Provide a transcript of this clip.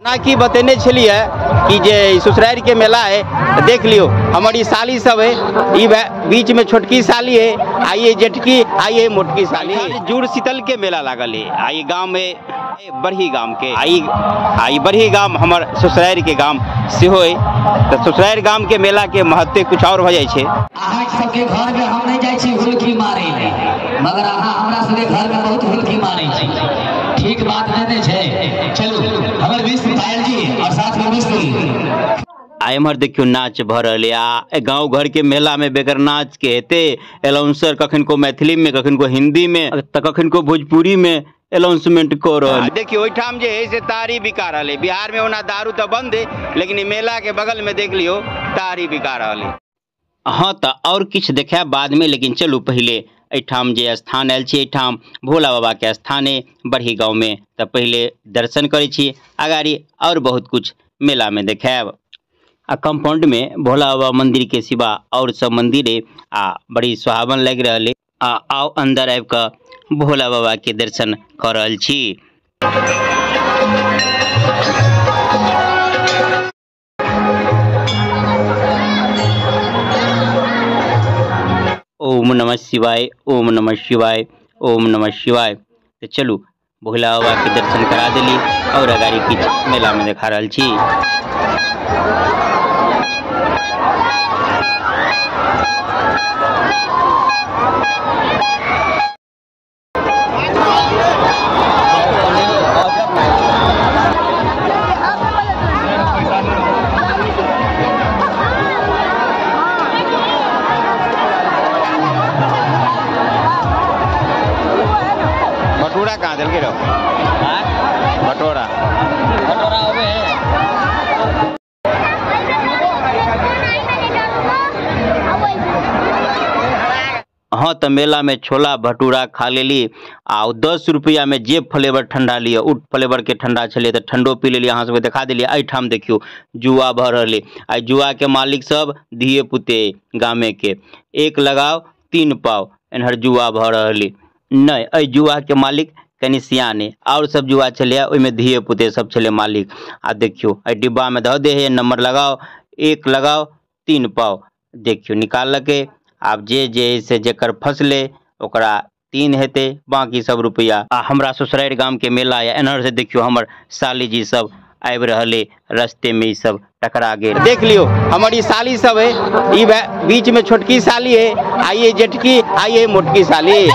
ना कि बतेने छलिए कि जे ससुराल के मेला है देख लियो हमारी साली सब है, बीच में छोटकी साली है, आइए जेठकी, आइए मोटकी साली। जुड़ शीतल के मेला लागल है आई गांव में, बरही गांव के आई बरही गांव हमार ससुराल के गांव से हो, तो ससुराल गांव के मेला के महत्व कुछ और हो जाए छे। अहाँ सबके घर में हम नहीं जाय छी हुलकी मारे ले, मगर अहाँ हमरा सबके घर में बहुत हुलकी मारे छी, ठीक बात नहीं छे। चलू हमर मिस्र पायल जी और साथ में मिस्र एमहर देखियो नाच भ रहे आ गांव घर के मेला में बेगर नाच के हेते अनाउंसर कखन को मैथिली में, कखन को हिंदी में, तो कखन को भोजपुरी में अनाउंसमेंट को रहा। देखियो ओइठाम जे है से तारी बिका रहे। बिहार में ओना दारू तो बंद है, लेकिन मेला के बगल में देख लियो तारी बिका रहे। हाँ तो और किछ देखा बाद में, लेकिन चलू पहले एठाम जे स्थान आयल छी, एठाम भोला बाबा के स्थान है बरही गांव में, तो पहले दर्शन करे छी, अगाड़ी और बहुत कुछ मेला में देखाब। आ कंपाउंड में भोला बाबा मंदिर के सिवा और सब मंदिर है आ बड़ी सुहावन लग रहा। आओ अंदर आब के भोला बाबा के दर्शन कर रहल छी। ओम नमः शिवाय, ओम नमः शिवाय, ओम नमः शिवाय। तो चलू भोला बाबा के दर्शन करा दिली और अगाड़ी किछ मेला में देखा रहल छी। भटूरा कहाँ दिल के रहो? भटूरा हाँ तो मेला में छोला भटूरा खा लेली आ 10 रुपया में जे फ्लेवर ठंडा लिया उठ फ्लेवर के ठंडा चले तो ठंडो पी लेली। अहाँ सबके देखा दिली। एठाम देखियो जुआ भर रहे। आई जुआ के मालिक सब धिये पुते गामे के, एक लगाओ 3 पाव एनहर जुआ भर रहे। नहीं अ जुआ के मालिक कनी सियाने और सब जुआ चले, ओइमे धिये पुते सब चले मालिक। आ देखियो अ डिब्बा में धो दे है, नंबर लगाओ, 1 लगाओ 3 पाव, देखियो निकाल के। आप जे से जेकर फसले ओकरा 3 हेते, बाकी सब रुपया। आ हमरा ससुराल गांव के मेला या एनहर से देखियो हमर साली जी सब आबि रहले, रास्ते में सब टकरा गेल। देख लियो हमारी साली सब है, बीच में छोटकी साली है, आइए जेठकी, आइए मोटकी साली।